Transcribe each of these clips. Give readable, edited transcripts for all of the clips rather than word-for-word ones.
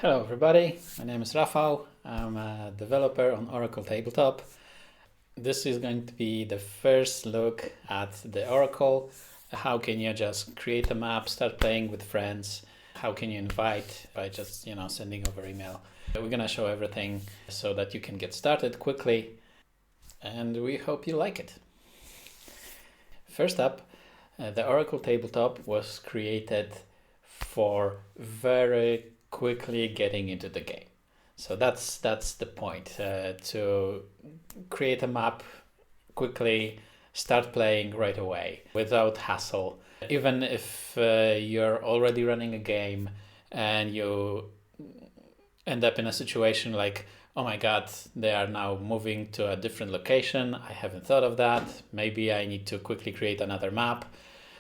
Hello everybody, my name is Rafał. I'm a developer on Oracle Tabletop. This is going to be the first look at the Oracle. How can you just create a map, start playing with friends? How can you invite by just, sending over email? We're gonna show everything so that you can get started quickly, and we hope you like it. First up, the Oracle Tabletop was created for very quickly getting into the game. So that's the point, to create a map quickly, start playing right away without hassle. Even if you're already running a game and you end up in a situation like, oh my god, they are now moving to a different location, I haven't thought of that, maybe I need to quickly create another map.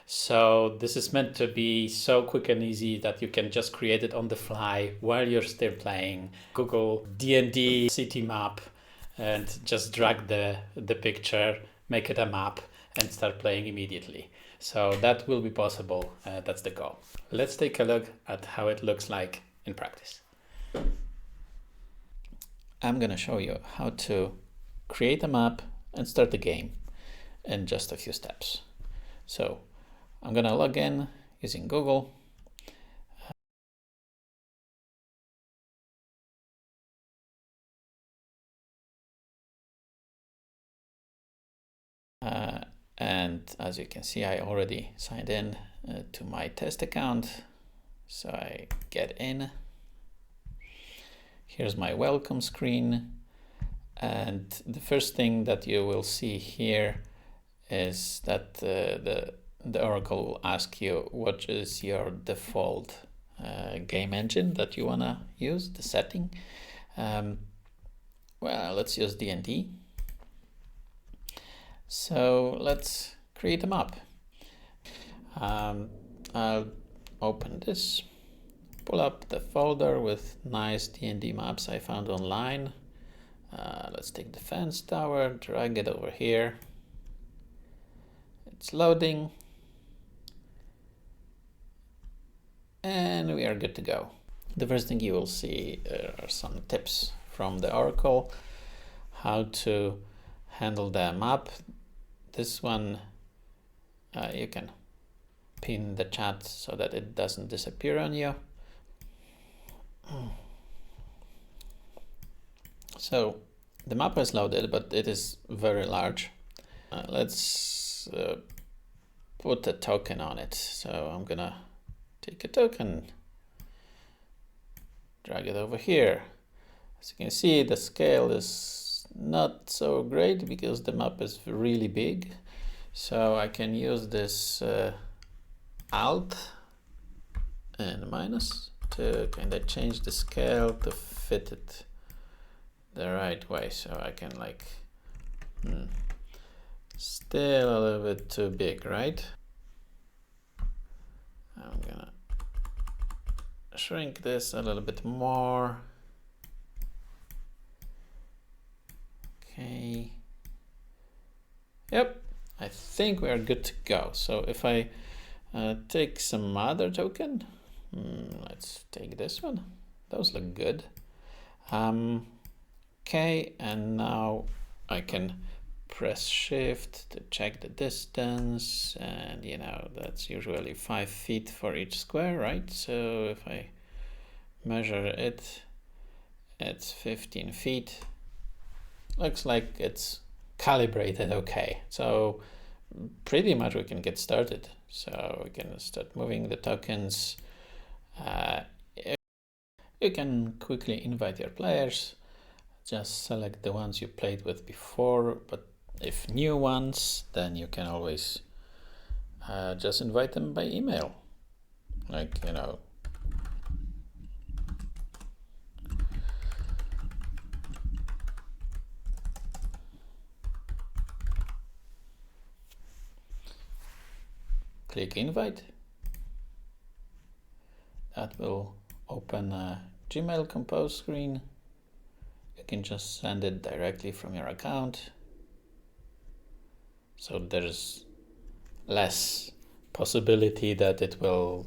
So this is meant to be so quick and easy that you can just create it on the fly while you're still playing. Google D&D city map and just drag the picture, make it a map, and start playing immediately. So that will be possible. That's the goal. Let's take a look at how it looks like in practice. I'm going to show you how to create a map and start the game in just a few steps. So I'm going to log in using Google. And as you can see, I already signed in to my test account. So I get in. Here's my welcome screen. And the first thing that you will see here is that the Oracle will ask you what is your default game engine that you want to use, the setting. Well, let's use D&D. So let's create a map. I'll open this, pull up the folder with nice D&D maps I found online. Let's take the fence tower, drag it over here. It's loading. And we are good to go. The first thing you will see are some tips from the Oracle, how to handle the map. This one you can pin the chat so that it doesn't disappear on you. So the map is loaded, but it is very large. Let's put a token on it. So I'm gonna take a token, drag it over here. As you can see, the scale is not so great because the map is really big. So I can use this Alt and minus to kind of change the scale to fit it the right way. So I can still a little bit too big, right? I'm gonna shrink this a little bit more. Okay. Yep, I think we are good to go. So if I take some other token, let's take this one. Those look good. Okay, and now I can press shift to check the distance, and that's usually 5 feet for each square, right? So if I measure it, it's 15 feet. Looks like it's calibrated okay. So pretty much we can get started. So we can start moving the tokens. You can quickly invite your players. Just select the ones you played with before, but if new ones, then you can always just invite them by email. Click invite. That will open a Gmail compose screen. You can just send it directly from your account. So there's less possibility that it will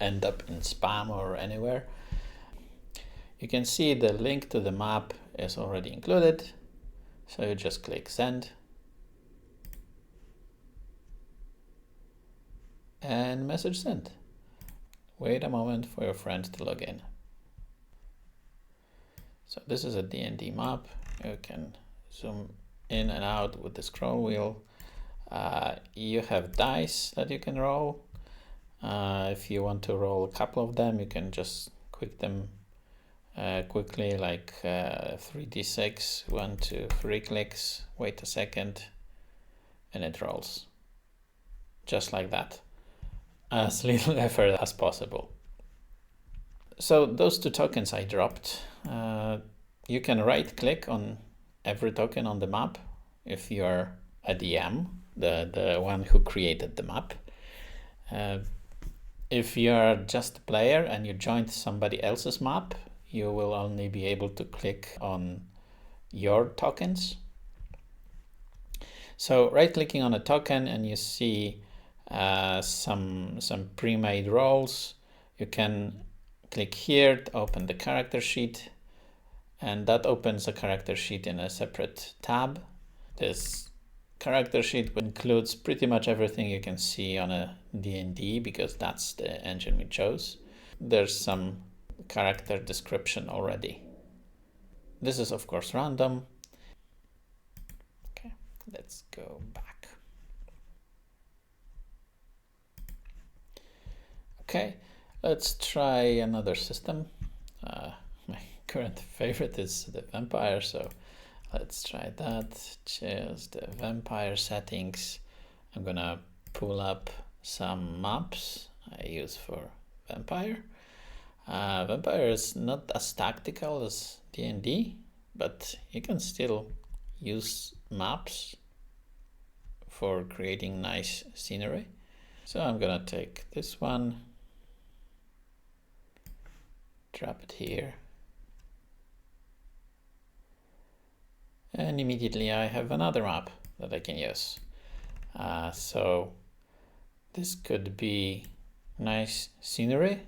end up in spam or anywhere. You can see the link to the map is already included. So you just click send and message sent. Wait a moment for your friend to log in. So this is a D&D map. You can zoom in and out with the scroll wheel. You have dice that you can roll. If you want to roll a couple of them, you can just click them quickly, like 3d6, 1, 2, 3 clicks, wait a second, and it rolls. Just like that. As little effort as possible. So those two tokens I dropped. You can right click on every token on the map if you're a DM, the one who created the map. If you're just a player and you joined somebody else's map, you will only be able to click on your tokens. So right clicking on a token and you see some pre-made roles, you can click here to open the character sheet, and that opens a character sheet in a separate tab. This character sheet includes pretty much everything you can see on a D&D because that's the engine we chose. There's some character description already. This is of course random. Okay, let's go back. Okay, let's try another system. My current favorite is the vampire, so let's try that. Choose the vampire settings. I'm gonna pull up some maps I use for vampire. Vampire is not as tactical as D&D, but you can still use maps for creating nice scenery. So I'm gonna take this one, drop it here, and immediately I have another map that I can use. So this could be nice scenery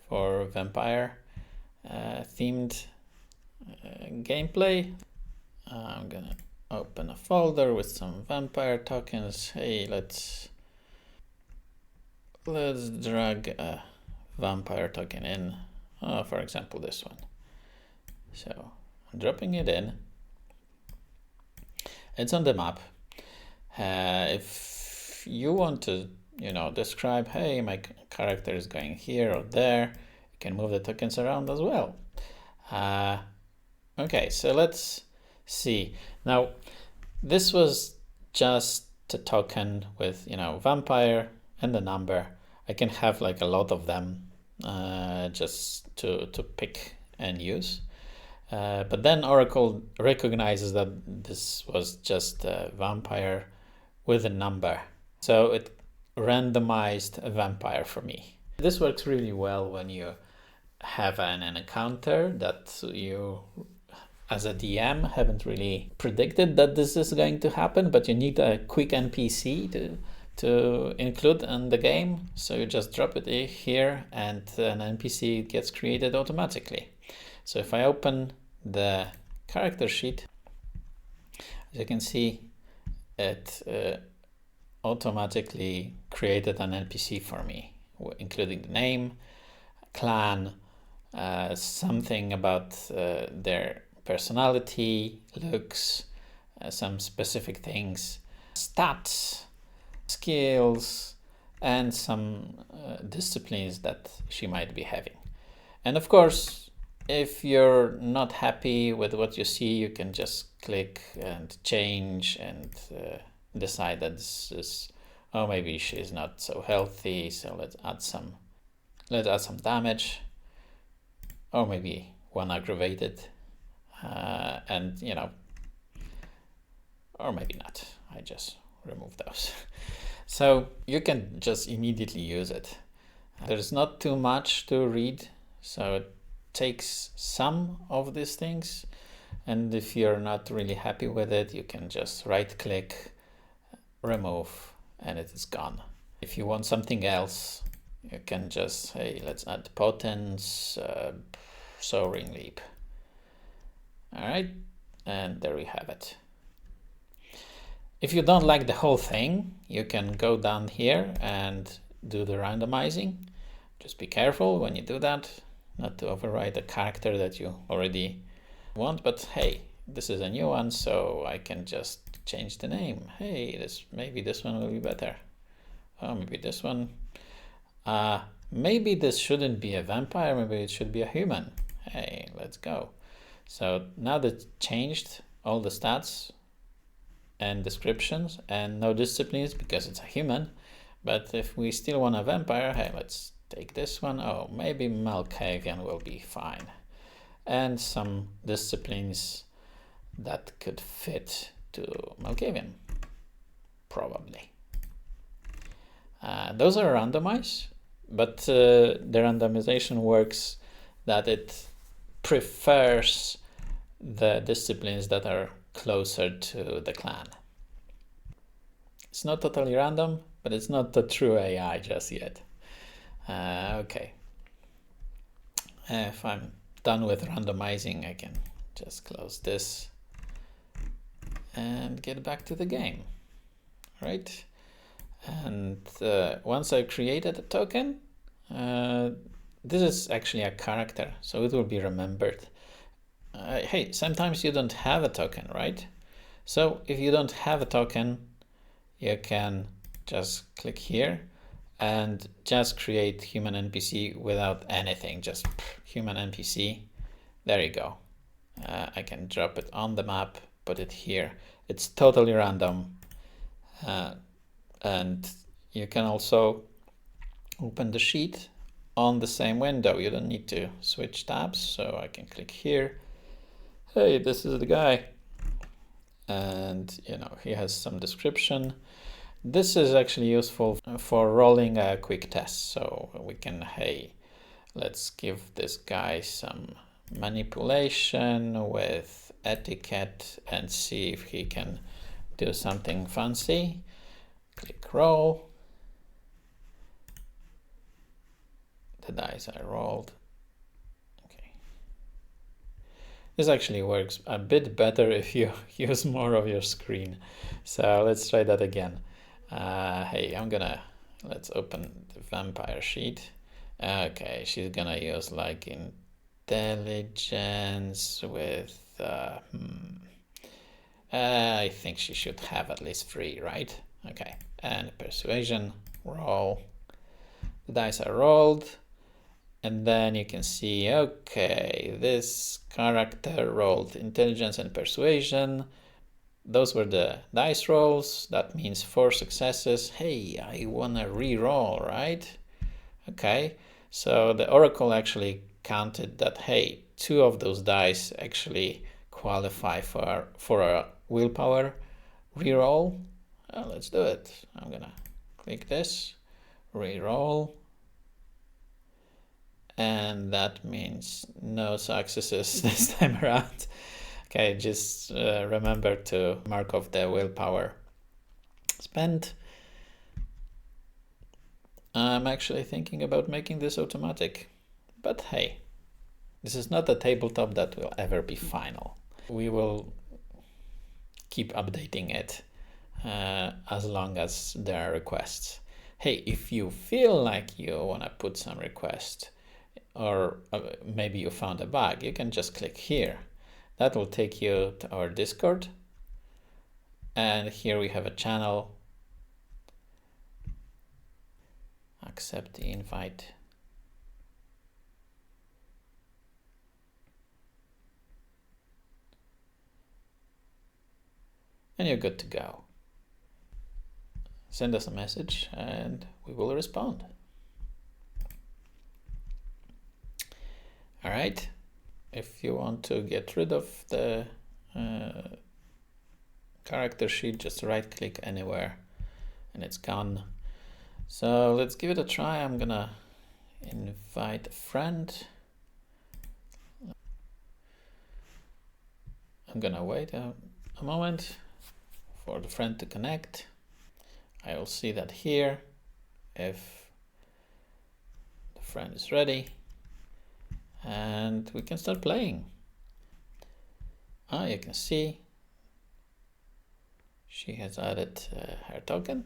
for vampire themed gameplay. I'm gonna open a folder with some vampire tokens. Hey, let's drag a vampire token in. For example, this one. So I'm dropping it in. It's on the map. If you want to, describe, hey, my character is going here or there, you can move the tokens around as well. Okay, so let's see. Now, this was just a token with, vampire and the number. I can have like a lot of them just to pick and use. But then Oracle recognizes that this was just a vampire with a number. So it randomized a vampire for me. This works really well when you have an encounter that you, as a DM, haven't really predicted that this is going to happen, but you need a quick NPC to include in the game. So you just drop it here and an NPC gets created automatically. So if I open the character sheet, as you can see, it automatically created an NPC for me, including the name, clan, something about their personality, looks, some specific things, stats, skills, and some disciplines that she might be having. And of course, if you're not happy with what you see, you can just click and change and decide that this is, maybe she's not so healthy, so let's add some damage, or maybe one aggravated, and or maybe not. I just remove those. So you can just immediately use it. There's not too much to read, so it takes some of these things, and if you're not really happy with it, you can just right click, remove, and it is gone. If you want something else, you can just say, let's add potence, soaring leap. All right, and there we have it. If you don't like the whole thing, you can go down here and do the randomizing. Just be careful when you do that, not to override a character that you already want, but hey, this is a new one, so I can just change the name. Hey, maybe this one will be better. Oh, maybe this one. Maybe this shouldn't be a vampire, maybe it should be a human. Hey, let's go. So now that changed all the stats and descriptions and no disciplines because it's a human. But if we still want a vampire, hey, let's take this one. Oh, maybe Malkavian will be fine. And some disciplines that could fit to Malkavian, probably. Those are randomized, but the randomization works that it prefers the disciplines that are closer to the clan. It's not totally random, but it's not the true AI just yet. Okay. If I'm done with randomizing, I can just close this and get back to the game, right? And once I've created a token, this is actually a character, so it will be remembered. Hey, sometimes you don't have a token, right? So if you don't have a token, you can just click here and just create human NPC without anything, just human NPC. There you go. I can drop it on the map, put it here. It's totally random. And you can also open the sheet on the same window. You don't need to switch tabs, so I can click here. Hey, this is the guy. And he has some description. This is actually useful for rolling a quick test. So we can, hey, let's give this guy some manipulation with etiquette and see if he can do something fancy. Click roll. The dice are rolled. Okay. This actually works a bit better if you use more of your screen. So let's try that again. Hey, let's open the vampire sheet. Okay, she's gonna use like intelligence with, I think she should have at least 3, right? Okay, and persuasion, roll. The dice are rolled. And then you can see, okay, this character rolled intelligence and persuasion. Those were the dice rolls. That means 4 successes. Hey, I wanna re-roll, right? Okay, so the Oracle actually counted that, hey, 2 of those dice actually qualify for a willpower re-roll. Let's do it. I'm gonna click this, re-roll. And that means no successes this time around. Okay, just remember to mark off the willpower spent. I'm actually thinking about making this automatic, but hey, this is not a tabletop that will ever be final. We will keep updating it as long as there are requests. Hey, if you feel like you want to put some request, or maybe you found a bug, you can just click here. That will take you to our Discord. And here we have a channel. Accept the invite. And you're good to go. Send us a message and we will respond. All right. If you want to get rid of the character sheet, just right click anywhere and it's gone. So let's give it a try. I'm gonna invite a friend. I'm gonna wait a moment for the friend to connect. I will see that here if the friend is ready. And and we can start playing. You can see she has added her token.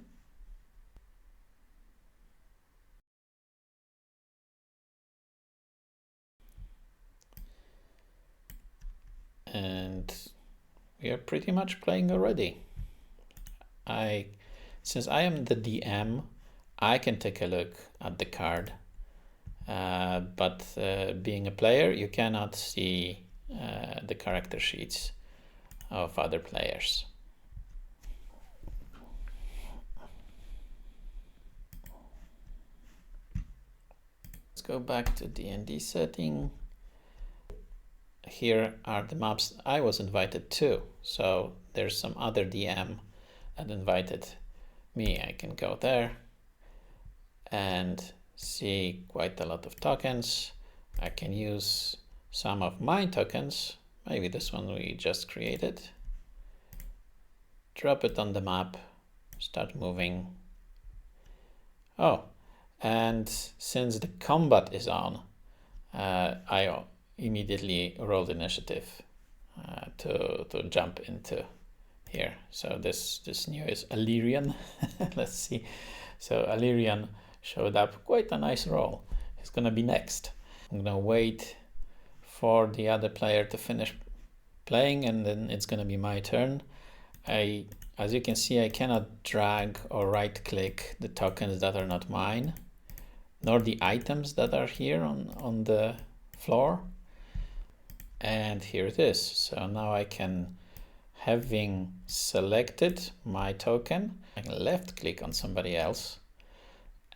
And we are pretty much playing already. Since I am the DM, I can take a look at the card, but being a player, you cannot see the character sheets of other players. Let's go back to D&D setting. Here are the maps I was invited to. So there's some other DM that invited me. I can go there and see quite a lot of tokens. I can use some of my tokens, maybe this one we just created, drop it on the map, start moving. Oh, and since the combat is on, I immediately rolled initiative to jump into here. So this new is Illyrian. Let's see. So Illyrian showed up, quite a nice roll. He's gonna be next. I'm gonna wait for the other player to finish playing, and then it's gonna be my turn. As you can see, I cannot drag or right click the tokens that are not mine, nor the items that are here on the floor. And here it is. So now I can, having selected my token, I can left click on somebody else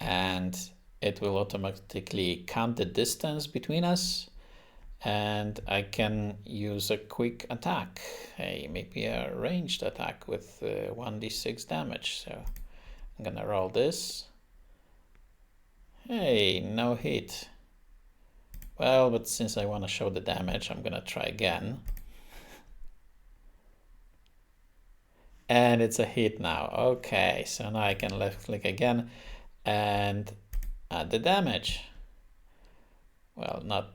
and it will automatically count the distance between us, and I can use a quick attack. Hey, maybe a ranged attack with 1d6 damage. So I'm gonna roll this. Hey, no hit. Well, but since I want to show the damage, I'm gonna try again. And it's a hit now. Okay, so now I can left click again and add the damage. Well, not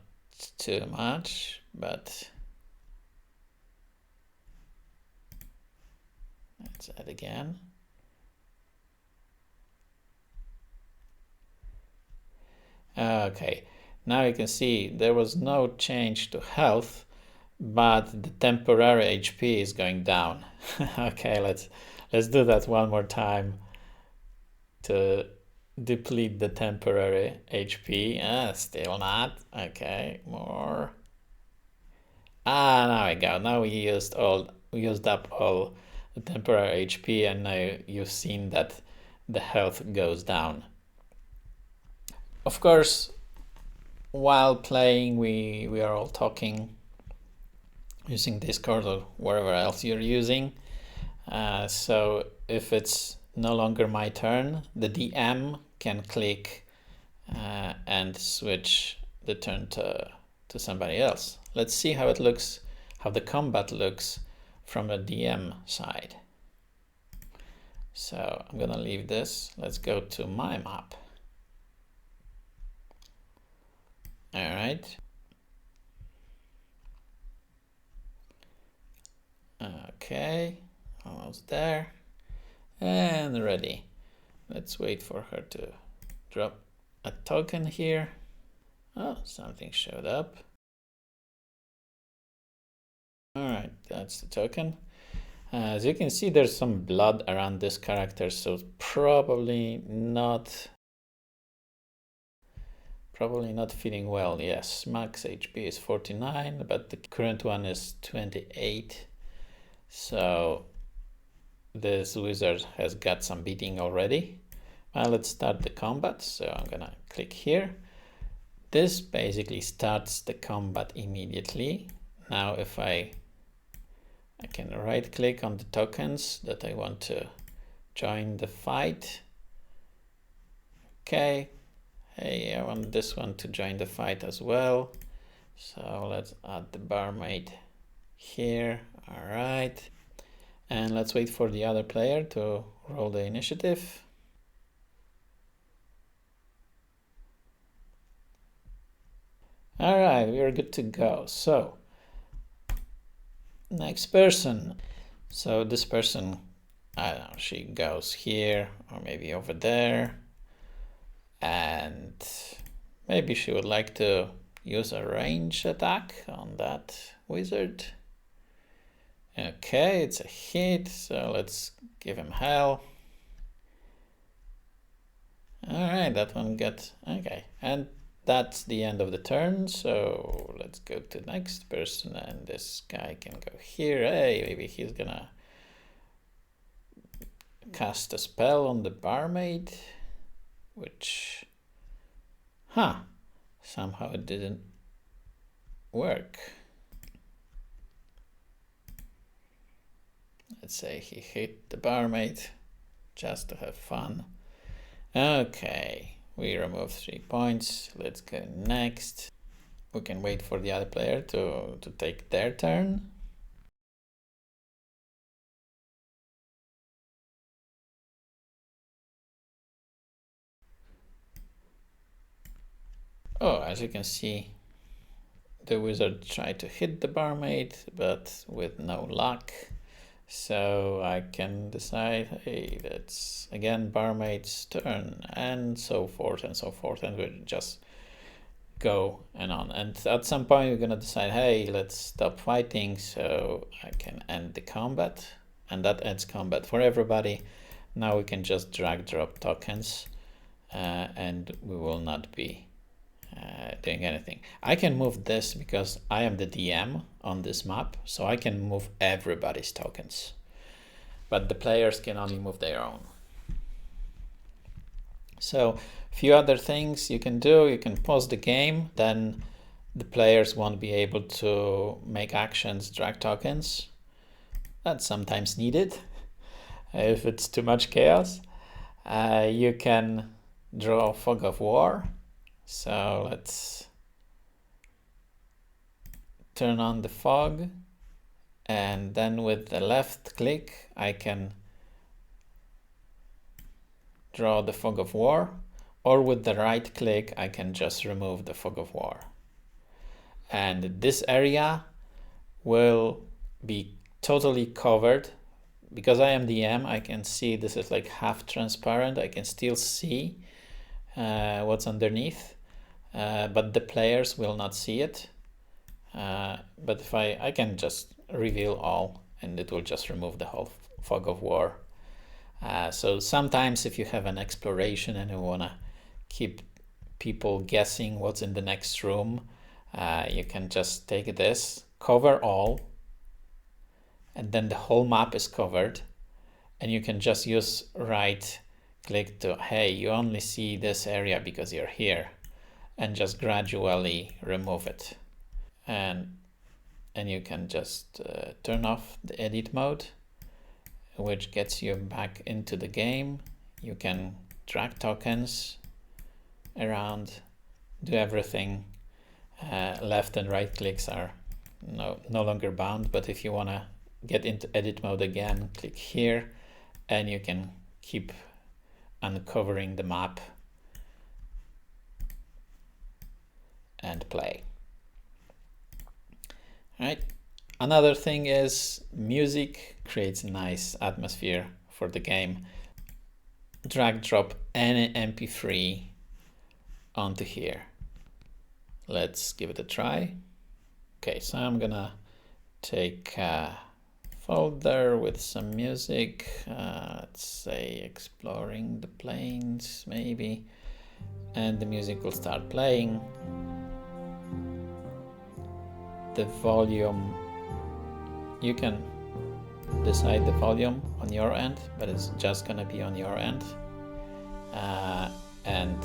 too much, but let's add again. Okay, now you can see there was no change to health, but the temporary HP is going down. Okay, let's do that one more time to deplete the temporary HP. Still not. Okay, more. Now we go. Now we used up all the temporary HP, and now you've seen that the health goes down. Of course, while playing, we are all talking using Discord or wherever else you're using. So if it's no longer my turn, the DM can click and switch the turn to somebody else. Let's see how it looks, how the combat looks from the DM side. So I'm gonna leave this. Let's go to my map. All right. Okay, almost there and ready. Let's wait for her to drop a token here. Oh, something showed up. All right, that's the token. As you can see, there's some blood around this character, so it's probably not feeling well. Yes, max HP is 49, but the current one is 28. So this wizard has got some beating already. Let's start the combat. So I'm gonna click here. This basically starts the combat immediately. Now if I can right click on the tokens that I want to join the fight. Okay. Hey, I want this one to join the fight as well. So let's add the barmaid here. All right. And let's wait for the other player to roll the initiative. All right, we're good to go. So next person. So this person, I don't know, she goes here or maybe over there, and maybe she would like to use a range attack on that wizard. Okay, it's a hit, so let's give him hell. All right, that one got, okay, and that's the end of the turn, so let's go to the next person, and this guy can go here. Hey, maybe he's gonna cast a spell on the barmaid, which, somehow it didn't work. Let's say he hit the barmaid just to have fun. Okay, we remove 3 points. Let's go next. We can wait for the other player to take their turn. Oh, as you can see, the wizard tried to hit the barmaid, but with no luck. So I can decide, hey, that's again barmaid's turn, and so forth and so forth, and we'll just go and on. And at some point, we're gonna decide, hey, let's stop fighting, so I can end the combat, and that ends combat for everybody. Now we can just drag drop tokens, and we will not be doing anything. I can move this because I am the DM on this map, so I can move everybody's tokens, but the players can only move their own. So a few other things you can do: you can pause the game, then the players won't be able to make actions, drag tokens. That's sometimes needed if it's too much chaos. You can draw Fog of War. So let's turn on the fog, and then with the left click I can draw the Fog of War, or with the right click I can just remove the Fog of War. And this area will be totally covered. Because I am DM, I can see this is like half transparent. I can still see what's underneath, but the players will not see it. But if I can just reveal all, and it will just remove the whole Fog of War. So sometimes if you have an exploration and you want to keep people guessing what's in the next room, you can just take this, cover all, and then the whole map is covered, and you can just use right click to, hey, you only see this area because you're here, and just gradually remove it. And you can just turn off the edit mode, which gets you back into the game. You can drag tokens around, do everything. Left and right clicks are no longer bound, but if you want to get into edit mode again, click here, and you can keep uncovering the map and play. All right. Another thing is music creates a nice atmosphere for the game. Drag drop any MP3 onto here. Let's give it a try. Okay, so I'm gonna take a folder with some music. Let's say Exploring the Plains, maybe. And the music will start playing. The volume, you can decide the volume on your end, but it's just gonna be on your end. And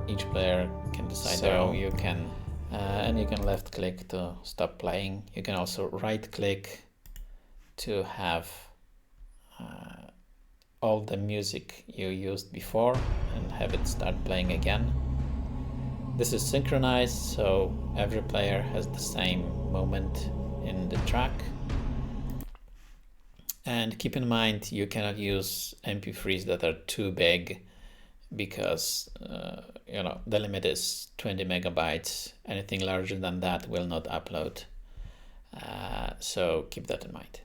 each player can decide how you can, and you can left click to stop playing. You can also right click to have all the music you used before and have it start playing again. This is synchronized, so every player has the same moment in the track. And keep in mind, you cannot use MP3s that are too big because the limit is 20 megabytes. Anything larger than that will not upload. So keep that in mind.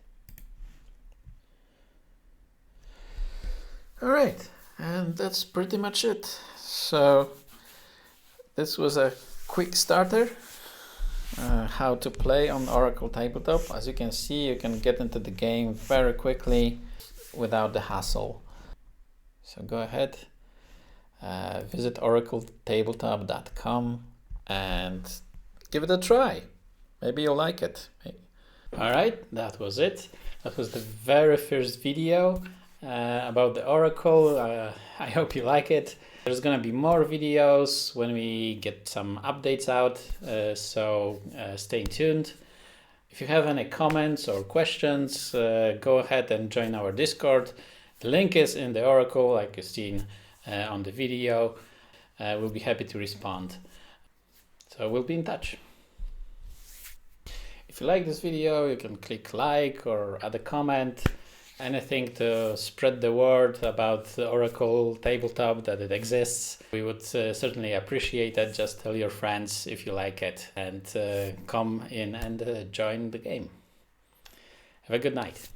All right, and that's pretty much it. So this was a quick starter, how to play on Oracle Tabletop. As you can see, you can get into the game very quickly without the hassle. So go ahead, visit oracletabletop.com and give it a try. Maybe you'll like it. All right, that was it. That was the very first video about the Oracle. I hope you like it. There's gonna be more videos when we get some updates out, so stay tuned. If you have any comments or questions, go ahead and join our Discord. The link is in the Oracle, like you've seen on the video. We'll be happy to respond. So we'll be in touch. If you like this video, you can click like or add a comment. Anything to spread the word about the Oracle Tabletop, that it exists. We would certainly appreciate it. Just tell your friends if you like it, and come in and join the game. Have a good night.